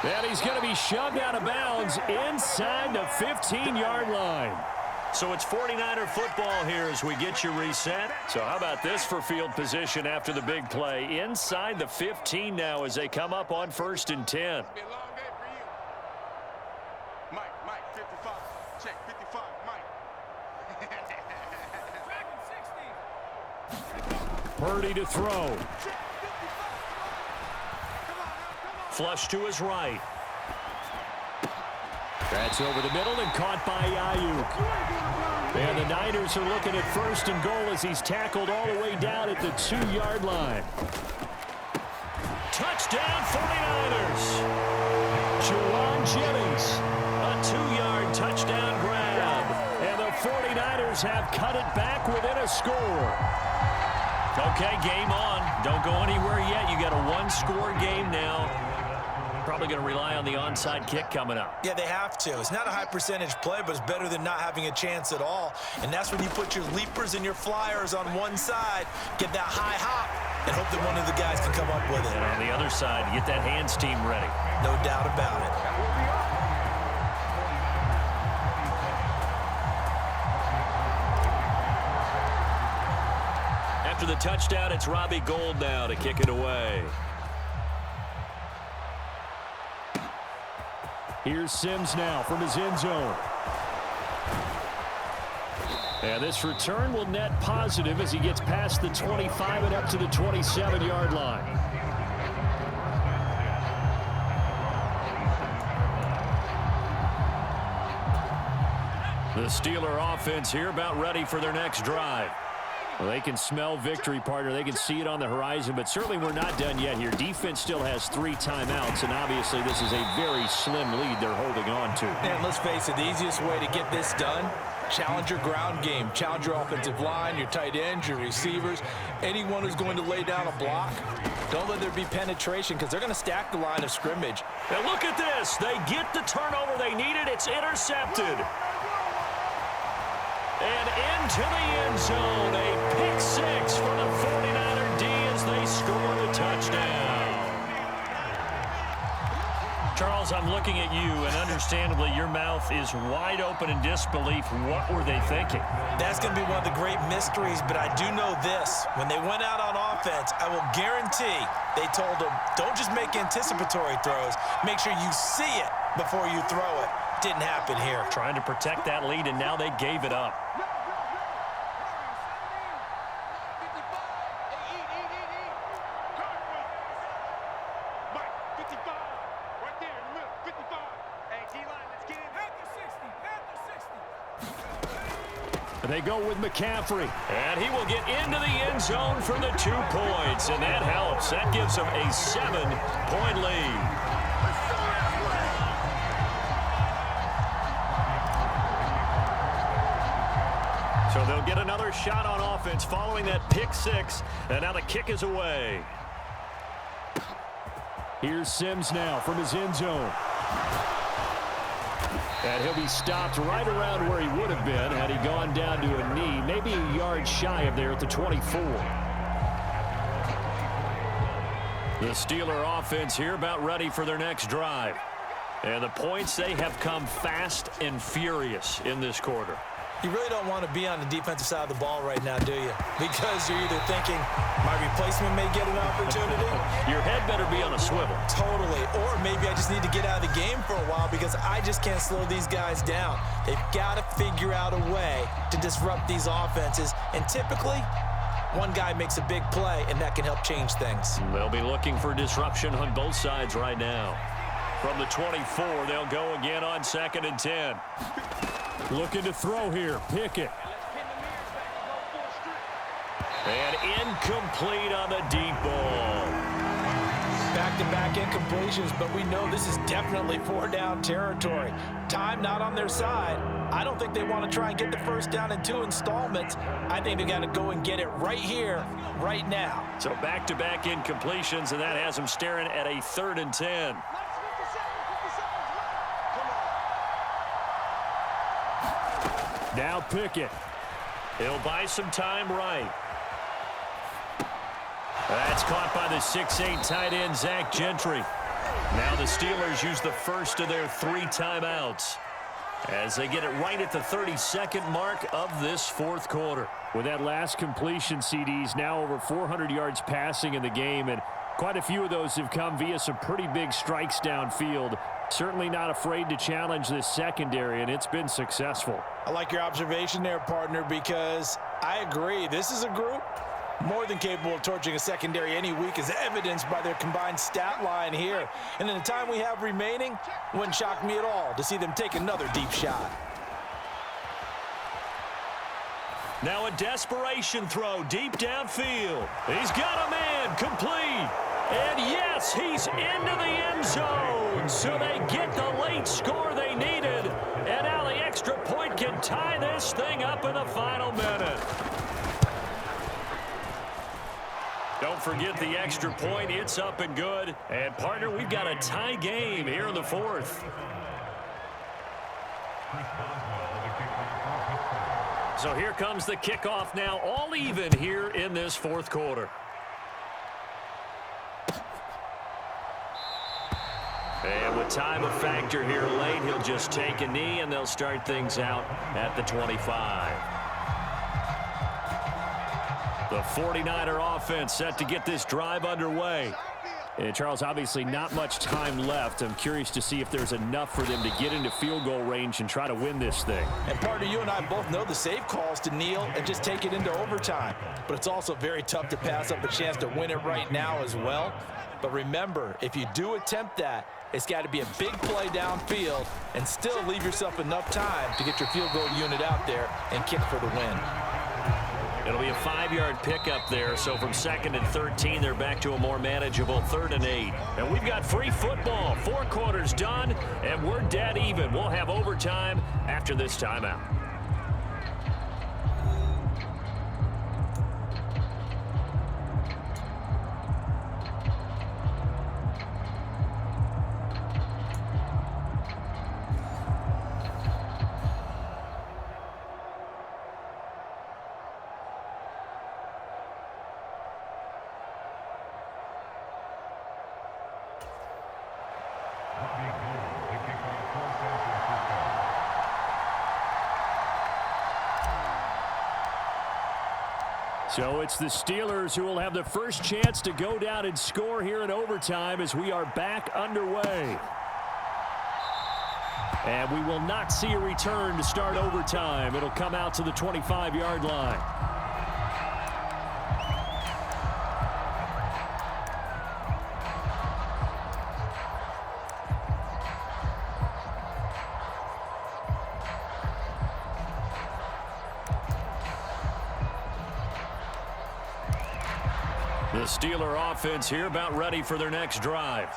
And he's going to be shoved out of bounds inside the 15-yard line. So it's 49er football here as we get you reset. So how about this for field position after the big play? Inside the 15 now as they come up on 1st and 10. Mike, 55. Check, 55, Mike. Purdy to throw. Flush to his right. That's over the middle and caught by Ayuk. And the Niners are looking at 1st and goal as he's tackled all the way down at the 2-yard line. Touchdown 49ers. Juwan Jennings. A 2-yard touchdown grab. And the 49ers have cut it back within a score. Okay, game on. Don't go anywhere yet. You got a one-score game now. Probably going to rely on the onside kick coming up. Yeah, they have to. It's not a high percentage play, but it's better than not having a chance at all. And that's when you put your leapers and your flyers on one side, get that high hop, and hope that one of the guys can come up with it. And on the other side, get that hands team ready. No doubt about it. After the touchdown, it's Robbie Gould now to kick it away. Here's Sims now from his end zone. And this return will net positive as he gets past the 25 and up to the 27-yard line. The Steeler offense here about ready for their next drive. Well, they can smell victory, partner. They can see it on the horizon, but certainly we're not done yet here. Defense still has 3 timeouts, and obviously this is a very slim lead they're holding on to. And let's face it, the easiest way to get this done, challenge your ground game. Challenge your offensive line, your tight ends, your receivers, anyone who's going to lay down a block. Don't let there be penetration because they're going to stack the line of scrimmage. And look at this. They get the turnover they needed. It's intercepted. And into the end zone, a pick 6 for the 49er D as they score the touchdown. Charles, I'm looking at you, and understandably, your mouth is wide open in disbelief. What were they thinking? That's going to be one of the great mysteries, but I do know this. When they went out on offense, I will guarantee they told them, don't just make anticipatory throws. Make sure you see it before you throw it. Didn't happen here. Trying to protect that lead, and now they gave it up. They go with McCaffrey. And he will get into the end zone for the 2 points, and that helps. That gives them a 7-point lead. So they'll get another shot on offense following that pick 6, and now the kick is away. Here's Sims now from his end zone. And he'll be stopped right around where he would have been had he gone down to a knee, maybe a yard shy of there at the 24. The Steeler offense here about ready for their next drive. And the points, they have come fast and furious in this quarter. You really don't want to be on the defensive side of the ball right now, do you? Because you're either thinking, my replacement may get an opportunity. Your head better be on a swivel. Totally. Or maybe I just need to get out of the game for a while because I just can't slow these guys down. They've got to figure out a way to disrupt these offenses. And typically, one guy makes a big play, and that can help change things. They'll be looking for disruption on both sides right now. From the 24, they'll go again on 2nd and 10. Looking to throw here. Pickett. And incomplete on the deep ball. Back-to-back incompletions, but we know this is definitely 4-down territory. Time not on their side. I don't think they want to try and get the first down in 2 installments. I think they got to go and get it right here, right now. So back-to-back incompletions, and that has them staring at a 3rd and 10. Now Pickett. He'll buy some time right. That's caught by the 6'8" tight end, Zach Gentry. Now the Steelers use the first of their 3 timeouts as they get it right at the 32nd mark of this fourth quarter. With that last completion, CD's now over 400 yards passing in the game, and quite a few of those have come via some pretty big strikes downfield. Certainly not afraid to challenge this secondary, and it's been successful. I like your observation there, partner, because I agree. This is a group more than capable of torching a secondary any week, as evidenced by their combined stat line here. And in the time we have remaining, wouldn't shock me at all to see them take another deep shot. Now a desperation throw deep downfield. He's got a man, complete. And yes, he's into the end zone. So they get the late score they needed. And now the extra point can tie this thing up in the final minute. Don't forget the extra point. It's up and good. And, partner, we've got a tie game here in the fourth. So here comes the kickoff now, all even here in this fourth quarter. And with time a factor here late, he'll just take a knee, and they'll start things out at the 25. The 49er offense set to get this drive underway. And Charles, obviously not much time left. I'm curious to see if there's enough for them to get into field goal range and try to win this thing. And partner, you and I both know the safe calls to kneel and just take it into overtime. But it's also very tough to pass up a chance to win it right now as well. But remember, if you do attempt that, it's got to be a big play downfield and still leave yourself enough time to get your field goal unit out there and kick for the win. It'll be a 5-yard pickup there, so from 2nd and 13, they're back to a more manageable 3rd and 8. And we've got free football. 4 quarters done, and we're dead even. We'll have overtime after this timeout. So it's the Steelers who will have the first chance to go down and score here in overtime as we are back underway. And we will not see a return to start overtime. It'll come out to the 25-yard line. The Steeler offense here about ready for their next drive.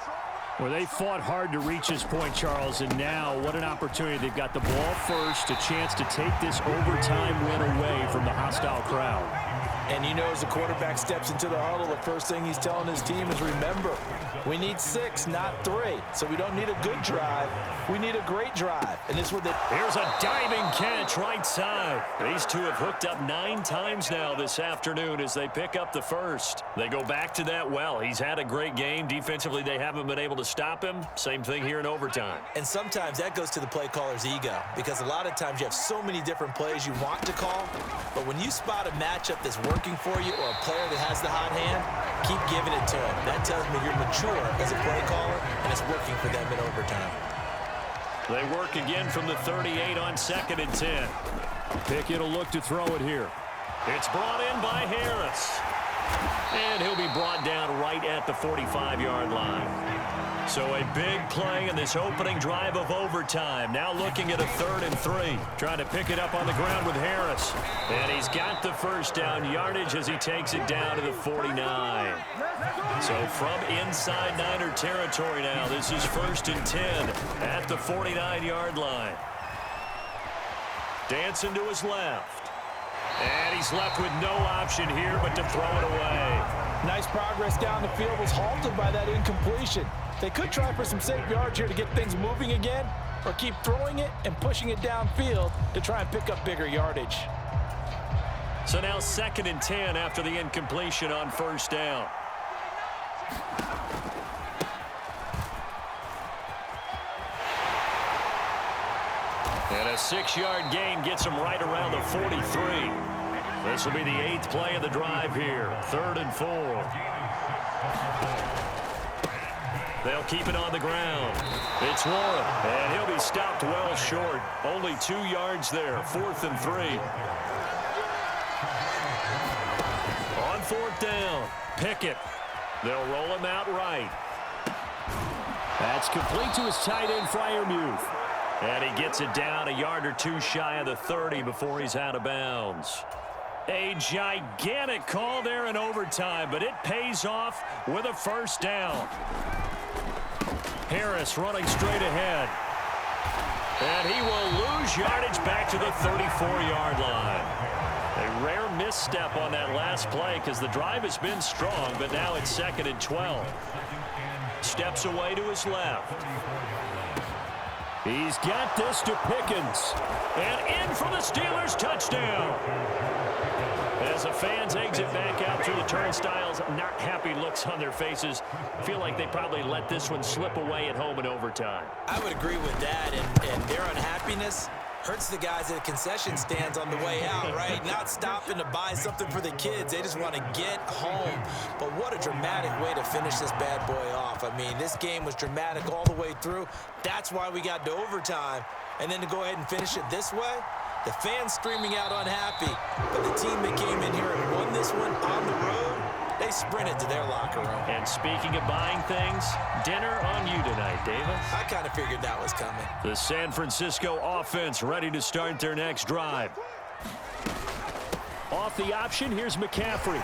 Well, they fought hard to reach this point, Charles, and now what an opportunity. They've got the ball first, a chance to take this overtime win away from the hostile crowd. And you know, as the quarterback steps into the huddle, the first thing he's telling his team is, remember, we need 6, not 3. So we don't need a good drive. We need a great drive. And this is what Here's a diving catch right side. These two have hooked up 9 times now this afternoon as they pick up the first. They go back to that well. He's had a great game. Defensively, they haven't been able to stop him. Same thing here in overtime. And sometimes that goes to the play caller's ego, because a lot of times you have so many different plays you want to call, but when you spot a matchup that's working for you or a player that has the hot hand, keep giving it to him. That tells me you're mature as a play caller, and it's working for them in overtime. They work again from the 38 on 2nd and 10. Pickett will look to throw it here. It's brought in by Harris. And he'll be brought down right at the 45-yard line. So a big play in this opening drive of overtime. Now looking at a 3rd and 3. Trying to pick it up on the ground with Harris. And he's got the first down yardage as he takes it down to the 49. So from inside Niner territory now, this is 1st and 10 at the 49-yard line. Dancing to his left. And he's left with no option here but to throw it away. Nice progress down the field, was halted by that incompletion. They could try for some safe yards here to get things moving again, or keep throwing it and pushing it downfield to try and pick up bigger yardage. So now 2nd and 10 after the incompletion on 1st down. And a 6-yard gain gets him right around the 43. This will be the 8th play of the drive here. 3rd and 4. They'll keep it on the ground. It's Warren, and he'll be stopped well short. Only 2 yards there. 4th and 3. On 4th down, Pickett. They'll roll him out right. That's complete to his tight end, Freiermuth. And he gets it down a yard or 2 shy of the 30 before he's out of bounds. A gigantic call there in overtime, but it pays off with a 1st down. Harris running straight ahead. And he will lose yardage back to the 34-yard line. A rare misstep on that last play because the drive has been strong, but now it's 2nd and 12. Steps away to his left. He's got this to Pickens. And in for the Steelers, touchdown. As the fans exit back out through the turnstiles, not happy looks on their faces. Feel like they probably let this one slip away at home in overtime. I would agree with that, and their unhappiness hurts the guys at the concession stands on the way out, right? Not stopping to buy something for the kids. They just want to get home. But what a dramatic way to finish this bad boy off. I mean, this game was dramatic all the way through. That's why we got to overtime. And then to go ahead and finish it this way, the fans screaming out unhappy. But the team that came in here and won this one on the road, they sprinted to their locker room. And speaking of buying things, dinner on you tonight, Davis. I kind of figured that was coming. The San Francisco offense ready to start their next drive. Off the option, here's McCaffrey.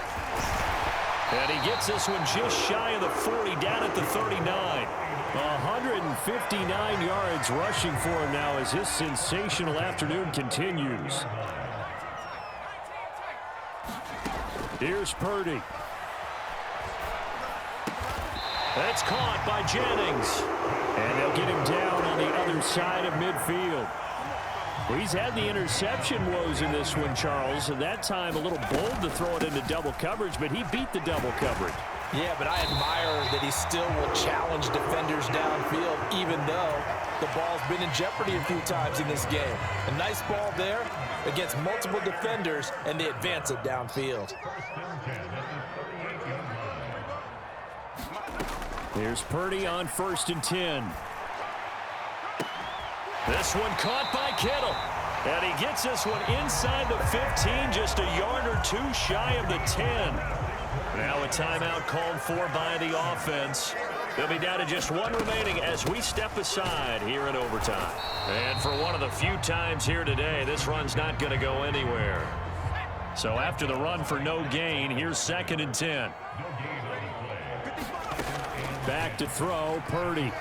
And he gets this one just shy of the 40, down at the 39. 159 yards rushing for him now as his sensational afternoon continues. Here's Purdy. That's caught by Jennings. And they'll get him down on the other side of midfield. Well, he's had the interception woes in this one, Charles, and that time a little bold to throw it into double coverage, but he beat the double coverage. Yeah, but I admire that he still will challenge defenders downfield, even though the ball's been in jeopardy a few times in this game. A nice ball there against multiple defenders, and they advance it downfield. Here's Purdy on 1st and 10. This one caught by Kittle. And he gets this one inside the 15, just a yard or 2 shy of the 10. Now a timeout called for by the offense. They'll be down to just 1 remaining as we step aside here in overtime. And for one of the few times here today, this run's not going to go anywhere. So after the run for no gain, here's 2nd and 10. Back to throw, Purdy.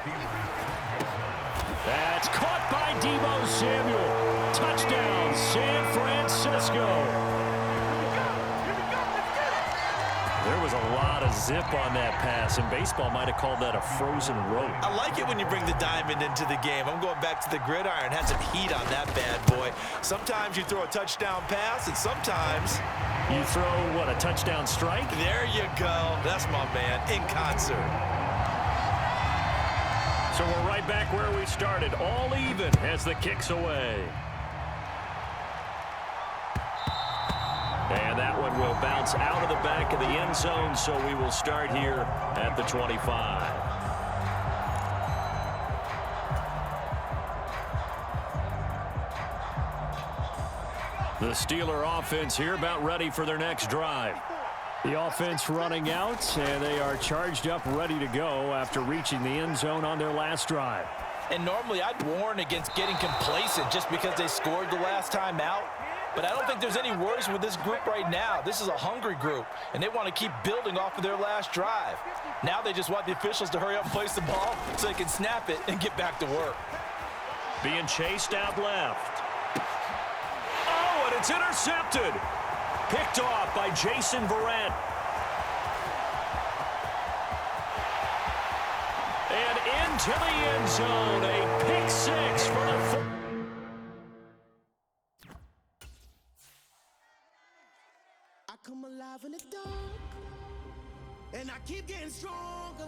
That's caught by Deebo Samuel. Touchdown, San Francisco. There was a lot of zip on that pass, and baseball might have called that a frozen rope. I like it when you bring the diamond into the game. I'm going back to the gridiron. Had some heat on that bad boy. Sometimes you throw a touchdown pass, and sometimes you throw, what, a touchdown strike? There you go. That's my man, in concert. So we're right back where we started, all even as the kick's away. And that one will bounce out of the back of the end zone, so we will start here at the 25. The Steeler offense here about ready for their next drive. The offense running out, and they are charged up, ready to go after reaching the end zone on their last drive. And normally I'd warn against getting complacent just because they scored the last time out. But I don't think there's any worries with this group right now. This is a hungry group, and they want to keep building off of their last drive. Now they just want the officials to hurry up and place the ball so they can snap it and get back to work. Being chased out left. Oh, and it's intercepted. Picked off by Jason Verrett. And into the end zone, a pick 6 for the... I come alive in the dark, and I keep getting stronger.